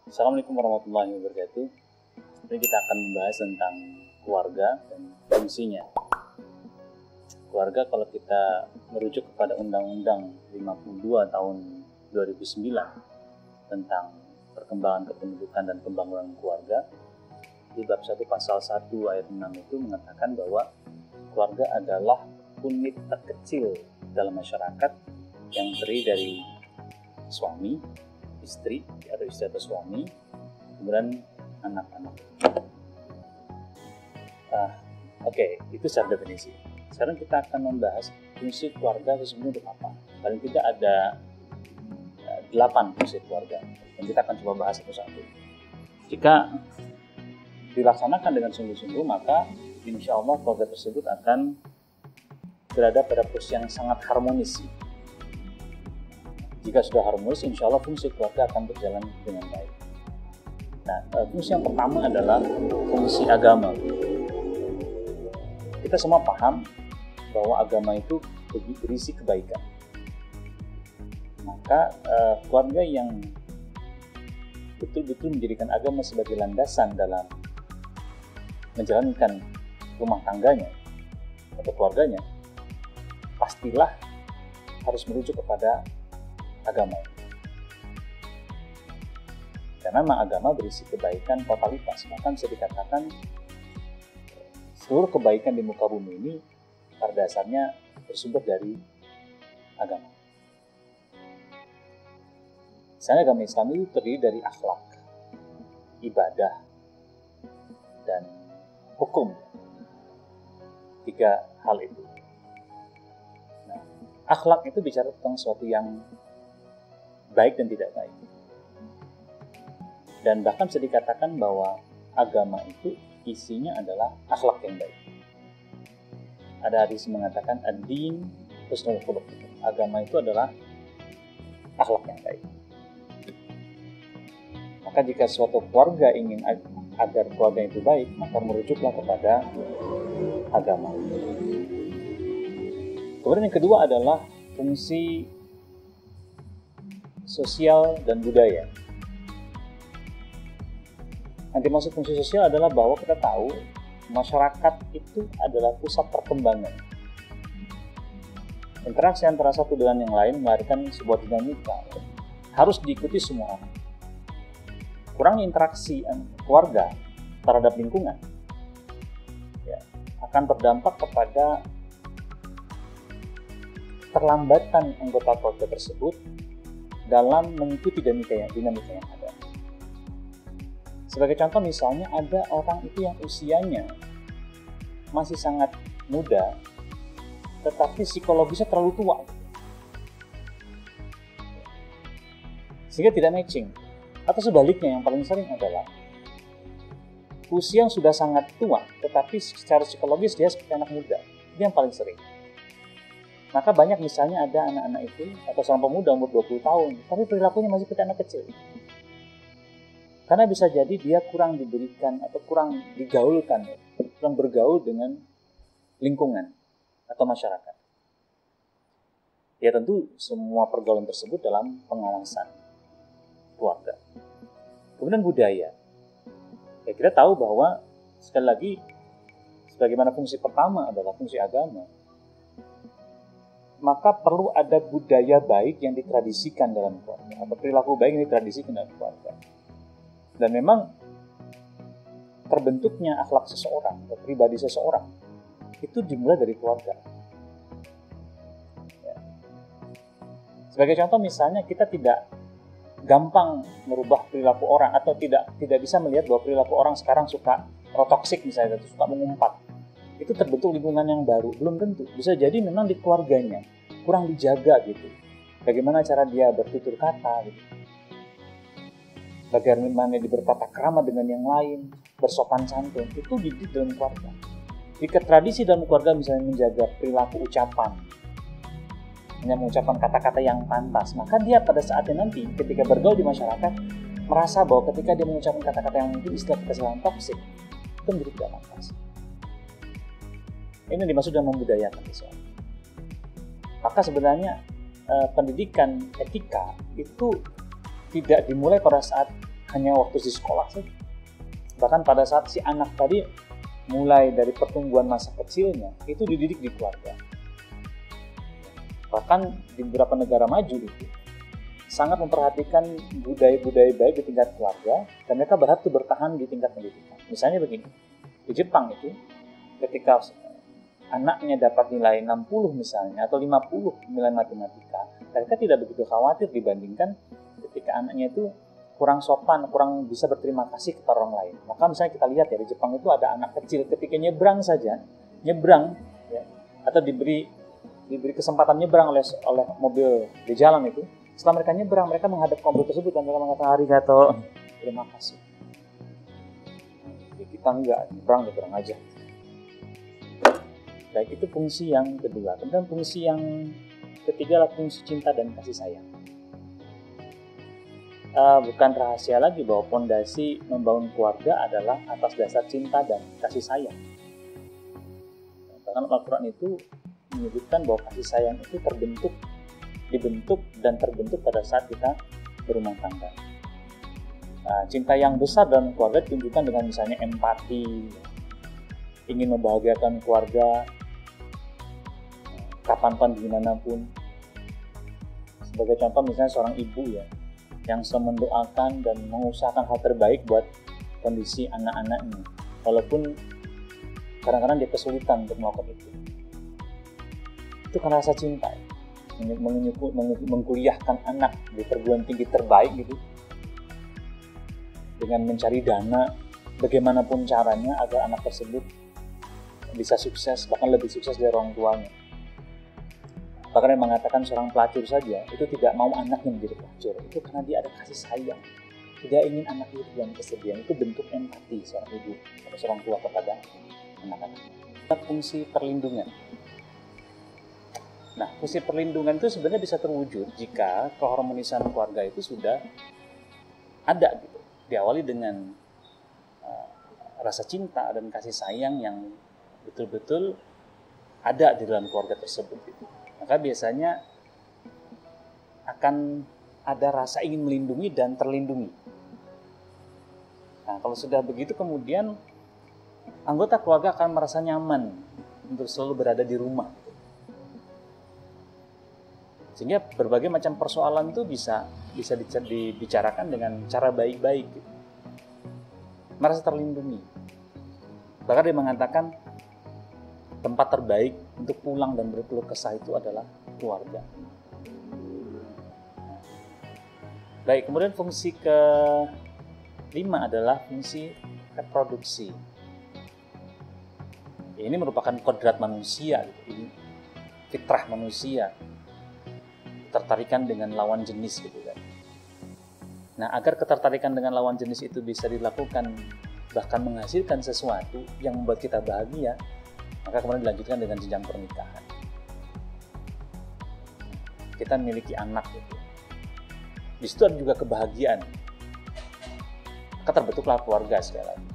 Assalamualaikum warahmatullahi wabarakatuh. Ini kita akan membahas tentang keluarga dan fungsinya. Keluarga, kalau kita merujuk kepada Undang-Undang 52 tahun 2009 tentang perkembangan kependudukan dan pembangunan keluarga, di bab 1 pasal 1 ayat 6 itu mengatakan bahwa keluarga adalah unit terkecil dalam masyarakat yang terdiri dari suami, istri atau suami, kemudian anak-anak. Itu secara definisi. Sekarang kita akan membahas fungsi keluarga sesungguhnya untuk apa. Paling tidak ada 8 fungsi keluarga yang kita akan coba bahas satu-satu. Jika dilaksanakan dengan sungguh-sungguh, maka insya Allah keluarga tersebut akan berada pada posisi yang sangat harmonis. Jika sudah harmonis, insya Allah fungsi keluarga akan berjalan dengan baik. Nah, fungsi yang pertama adalah fungsi agama. Kita semua paham bahwa agama itu berisi kebaikan. Maka keluarga yang betul-betul menjadikan agama sebagai landasan dalam menjalankan rumah tangganya atau keluarganya, pastilah harus merujuk kepada agama. Karena agama berisi kebaikan totalitas, maka bisa dikatakan seluruh kebaikan di muka bumi ini pada dasarnya bersumber dari agama. Misalnya agama Islam itu terdiri dari akhlak, ibadah, dan hukum. 3 hal itu. Nah, akhlak itu bicara tentang sesuatu yang baik dan tidak baik. Dan bahkan bisa dikatakan bahwa agama itu isinya adalah akhlak yang baik. Ada hadis mengatakan ad-din husnul khuluq. Agama itu adalah akhlak yang baik. Maka jika suatu keluarga ingin agar keluarga itu baik, maka merujuklah kepada agama. Kemudian yang kedua adalah fungsi sosial dan budaya. Yang dimaksud fungsi sosial adalah bahwa kita tahu masyarakat itu adalah pusat perkembangan. Interaksi antara satu dengan yang lain melahirkan sebuah dinamika. Harus diikuti semua orang. Kurangnya interaksi keluarga terhadap lingkungan akan berdampak kepada terlambatan anggota keluarga tersebut dalam mengikuti dinamika yang ada. Sebagai contoh misalnya ada orang itu yang usianya masih sangat muda tetapi psikologisnya terlalu tua sehingga tidak matching, atau sebaliknya yang paling sering adalah usia yang sudah sangat tua tetapi secara psikologis dia seperti anak muda. Itu yang paling sering. Maka banyak misalnya ada anak-anak itu atau seorang pemuda umur 20 tahun tapi perilakunya masih seperti anak kecil. Karena bisa jadi dia kurang diberikan atau kurang digaulkan, kurang bergaul dengan lingkungan atau masyarakat. Ya tentu semua pergaulan tersebut dalam pengawasan keluarga. Kemudian budaya. Ya, kita tahu bahwa sekali lagi sebagaimana fungsi pertama adalah fungsi agama, maka perlu ada budaya baik yang ditradisikan dalam keluarga atau perilaku baik yang ditradisikan dalam keluarga. Dan memang terbentuknya akhlak seseorang atau pribadi seseorang itu dimulai dari keluarga. Ya. Sebagai contoh misalnya kita tidak gampang merubah perilaku orang atau tidak bisa melihat bahwa perilaku orang sekarang suka toksik misalnya atau suka mengumpat. Itu terbentuk lingkungan yang baru, belum tentu. Bisa jadi memang di keluarganya kurang dijaga gitu. Bagaimana cara dia bertutur kata gitu. Bagaimana dia bertata krama dengan yang lain, bersopan santun, itu dididik dalam keluarga. Jika tradisi dalam keluarga misalnya menjaga perilaku ucapan, hanya mengucapkan kata-kata yang pantas, maka dia pada saatnya nanti ketika bergaul di masyarakat merasa bahwa ketika dia mengucapkan kata-kata yang mungkin istilah kesalahan toksik, itu menjadi tidak pantas. Ini dimaksud dengan membudayakan sesuatu. Maka sebenarnya pendidikan etika itu tidak dimulai pada saat hanya waktu di sekolah saja. Bahkan pada saat si anak tadi mulai dari pertumbuhan masa kecilnya, itu dididik di keluarga. Bahkan di beberapa negara maju itu sangat memperhatikan budaya-budaya baik di tingkat keluarga, dan mereka berhak tuh bertahan di tingkat pendidikan. Misalnya begini, di Jepang itu ketika anaknya dapat nilai 60 misalnya atau 50 nilai matematika, mereka tidak begitu khawatir dibandingkan ketika anaknya itu kurang sopan, kurang bisa berterima kasih kepada orang lain. Maka misalnya kita lihat ya, di Jepang itu ada anak kecil ketika nyebrang ya, atau diberi kesempatan nyebrang oleh mobil di jalan itu, setelah mereka nyebrang, mereka menghadap mobil tersebut dan mereka mengatakan arigato, terima kasih. Ya, kita enggak, nyebrang aja. Baik, itu fungsi yang kedua. Kemudian fungsi yang ketiga adalah fungsi cinta dan kasih sayang. Bukan rahasia lagi bahwa fondasi membangun keluarga adalah atas dasar cinta dan kasih sayang. Bahkan Al-Quran itu menyebutkan bahwa kasih sayang itu dibentuk dan terbentuk pada saat kita berumah tangga. Cinta yang besar dalam keluarga ditunjukkan dengan misalnya empati, ingin membahagiakan keluarga kapanpun dimanapun. Sebagai contoh misalnya seorang ibu ya, yang selalu mendoakan dan mengusahakan hal terbaik buat kondisi anak-anaknya, walaupun kadang-kadang dia kesulitan untuk melakukan itu. Itu karena rasa cinta, mengkuliahkan anak di perguruan tinggi terbaik gitu, dengan mencari dana bagaimanapun caranya agar anak tersebut bisa sukses, bahkan lebih sukses dari orang tuanya. Bahkan yang mengatakan seorang pelacur saja itu tidak mau anaknya menjadi pelacur, itu karena dia ada kasih sayang, tidak ingin anaknya itu dalam kesedihan. Itu bentuk empati seorang ibu atau seorang tua kepada anak-anaknya. Fungsi perlindungan. Nah, fungsi perlindungan itu sebenarnya bisa terwujud jika keharmonisan keluarga itu sudah ada gitu, diawali dengan rasa cinta dan kasih sayang yang betul-betul ada di dalam keluarga tersebut gitu. Maka biasanya akan ada rasa ingin melindungi dan terlindungi. Nah, kalau sudah begitu kemudian anggota keluarga akan merasa nyaman untuk selalu berada di rumah. Sehingga berbagai macam persoalan itu bisa dibicarakan dengan cara baik-baik gitu. Merasa terlindungi. Bahkan dia mengatakan tempat terbaik untuk pulang dan berkeluh kesah itu adalah keluarga. Baik, kemudian fungsi kelima adalah fungsi reproduksi. Ini merupakan kodrat manusia, ini fitrah manusia, ketertarikan dengan lawan jenis gitu kan. Nah, agar ketertarikan dengan lawan jenis itu bisa dilakukan, bahkan menghasilkan sesuatu yang membuat kita bahagia, maka kemudian dilanjutkan dengan jenjang pernikahan. Kita memiliki anak gitu. Di situ ada juga kebahagiaan. Maka terbentuklah keluarga sekali lagi.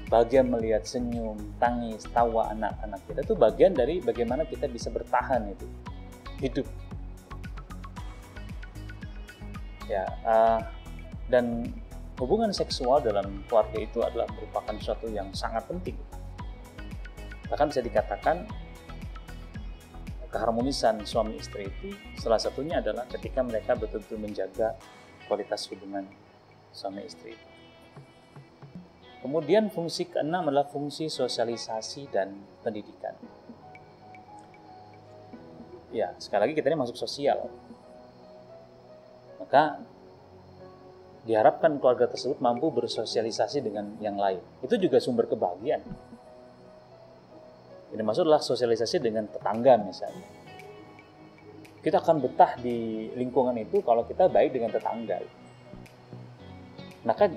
Bahagia melihat senyum, tangis, tawa anak-anak kita itu bagian dari bagaimana kita bisa bertahan itu hidup. Ya, dan hubungan seksual dalam keluarga itu adalah merupakan sesuatu yang sangat penting. Bahkan bisa dikatakan keharmonisan suami istri itu salah satunya adalah ketika mereka betul-betul menjaga kualitas hubungan suami istri. Kemudian fungsi keenam adalah fungsi sosialisasi dan pendidikan. Ya, sekali lagi kita ini masuk sosial. Maka diharapkan keluarga tersebut mampu bersosialisasi dengan yang lain. Itu juga sumber kebahagiaan. Ini maksud adalah sosialisasi dengan tetangga misalnya. Kita akan betah di lingkungan itu kalau kita baik dengan tetangga. Maka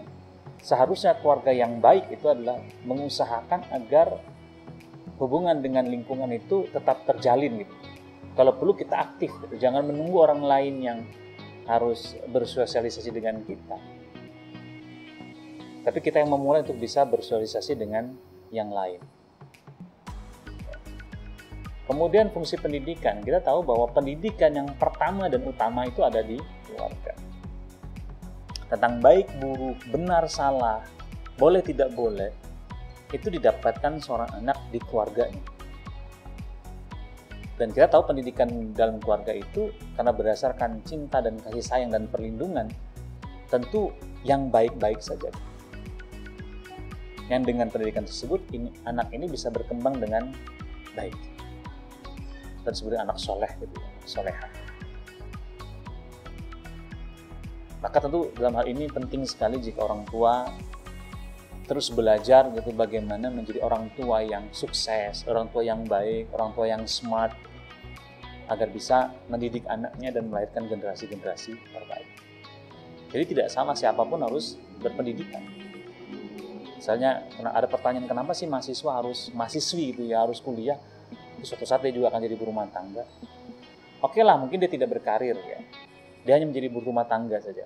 seharusnya keluarga yang baik itu adalah mengusahakan agar hubungan dengan lingkungan itu tetap terjalin gitu. Kalau perlu kita aktif gitu. Jangan menunggu orang lain yang harus bersosialisasi dengan kita. Tapi kita yang memulai untuk bisa bersosialisasi dengan yang lain. Kemudian fungsi pendidikan, kita tahu bahwa pendidikan yang pertama dan utama itu ada di keluarga. tentang baik, buruk, benar, salah, boleh, tidak boleh, itu didapatkan seorang anak di keluarganya. Dan kita tahu pendidikan dalam keluarga itu karena berdasarkan cinta dan kasih sayang dan perlindungan, tentu yang baik-baik saja. Yang dengan pendidikan tersebut, anak ini bisa berkembang dengan baik. Dan sebenarnya anak soleh gitu, soleha. Maka tentu dalam hal ini penting sekali jika orang tua terus belajar gitu bagaimana menjadi orang tua yang sukses, orang tua yang baik, orang tua yang smart, agar bisa mendidik anaknya dan melahirkan generasi-generasi terbaik. Jadi tidak salah siapapun harus berpendidikan. Misalnya ada pertanyaan kenapa sih mahasiswi gitu ya harus kuliah, suatu saat dia juga akan jadi ibu rumah tangga. Oke lah, mungkin dia tidak berkarir ya. Dia hanya menjadi ibu rumah tangga saja.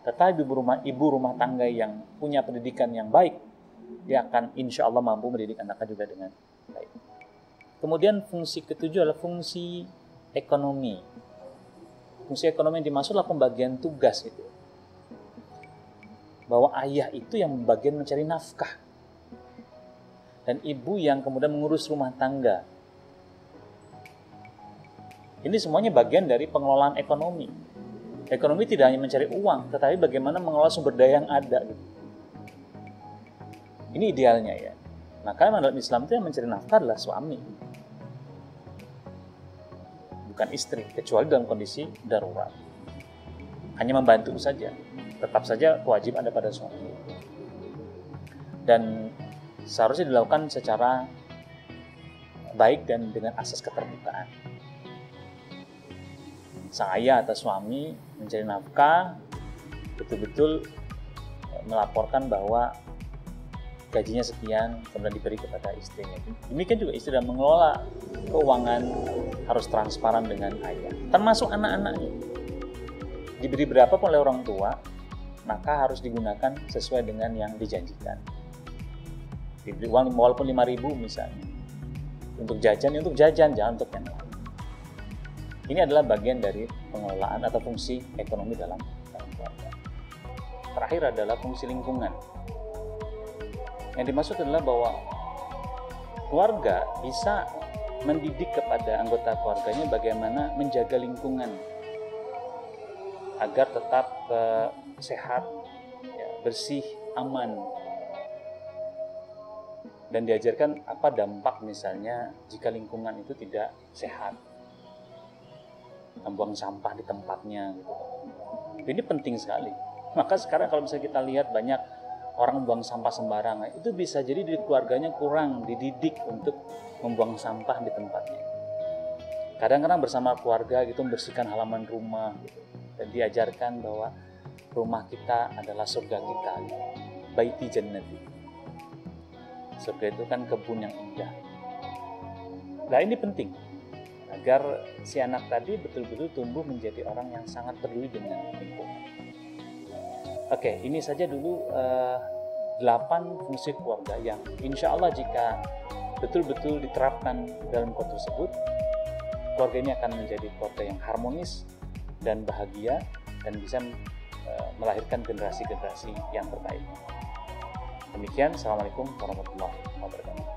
Tetapi ibu rumah tangga yang punya pendidikan yang baik, dia akan insya Allah mampu mendidik anaknya juga dengan baik. Kemudian fungsi ketujuh adalah fungsi ekonomi. Fungsi ekonomi yang dimaksud adalah pembagian tugas itu. Bahwa ayah itu yang bagian mencari nafkah. Dan ibu yang kemudian mengurus rumah tangga. Ini semuanya bagian dari pengelolaan ekonomi. Ekonomi tidak hanya mencari uang, tetapi bagaimana mengelola sumber daya yang ada. Gitu. Ini idealnya ya. Maka dalam Islam itu yang mencari nafkah adalah suami. Bukan istri, kecuali dalam kondisi darurat. Hanya membantu saja. Tetap saja kewajiban ada pada suami. Dan seharusnya dilakukan secara baik dan dengan asas keterbukaan. Sang ayah atau suami mencari nafkah, betul-betul melaporkan bahwa gajinya sekian, kemudian diberi kepada istrinya. Demikian juga istri dalam mengelola keuangan harus transparan dengan ayah, termasuk anak-anaknya. Diberi berapapun oleh orang tua, maka harus digunakan sesuai dengan yang dijanjikan. Diberi uang walaupun 5.000 misalnya, untuk jajan, jangan untuk yang lain. Ini adalah bagian dari pengelolaan atau fungsi ekonomi dalam keluarga. Terakhir adalah fungsi lingkungan. Yang dimaksud adalah bahwa keluarga bisa mendidik kepada anggota keluarganya bagaimana menjaga lingkungan agar tetap sehat, ya, bersih, aman. Dan diajarkan apa dampak misalnya jika lingkungan itu tidak sehat. Membuang sampah di tempatnya gitu. Ini penting sekali. Maka sekarang kalau misalnya kita lihat banyak orang buang sampah sembarangan, itu bisa jadi di keluarganya kurang dididik untuk membuang sampah di tempatnya. Kadang-kadang bersama keluarga gitu membersihkan halaman rumah gitu. Dan diajarkan bahwa rumah kita adalah surga kita. Baiti jannati. Surga itu kan kebun yang indah. Nah ini penting agar si anak tadi betul-betul tumbuh menjadi orang yang sangat peduli dengan lingkungan. Oke, ini saja dulu 8 fungsi keluarga yang insya Allah jika betul-betul diterapkan dalam keluarga tersebut, keluarga ini akan menjadi keluarga yang harmonis dan bahagia dan bisa melahirkan generasi-generasi yang terbaik. Demikian, Assalamualaikum warahmatullahi wabarakatuh.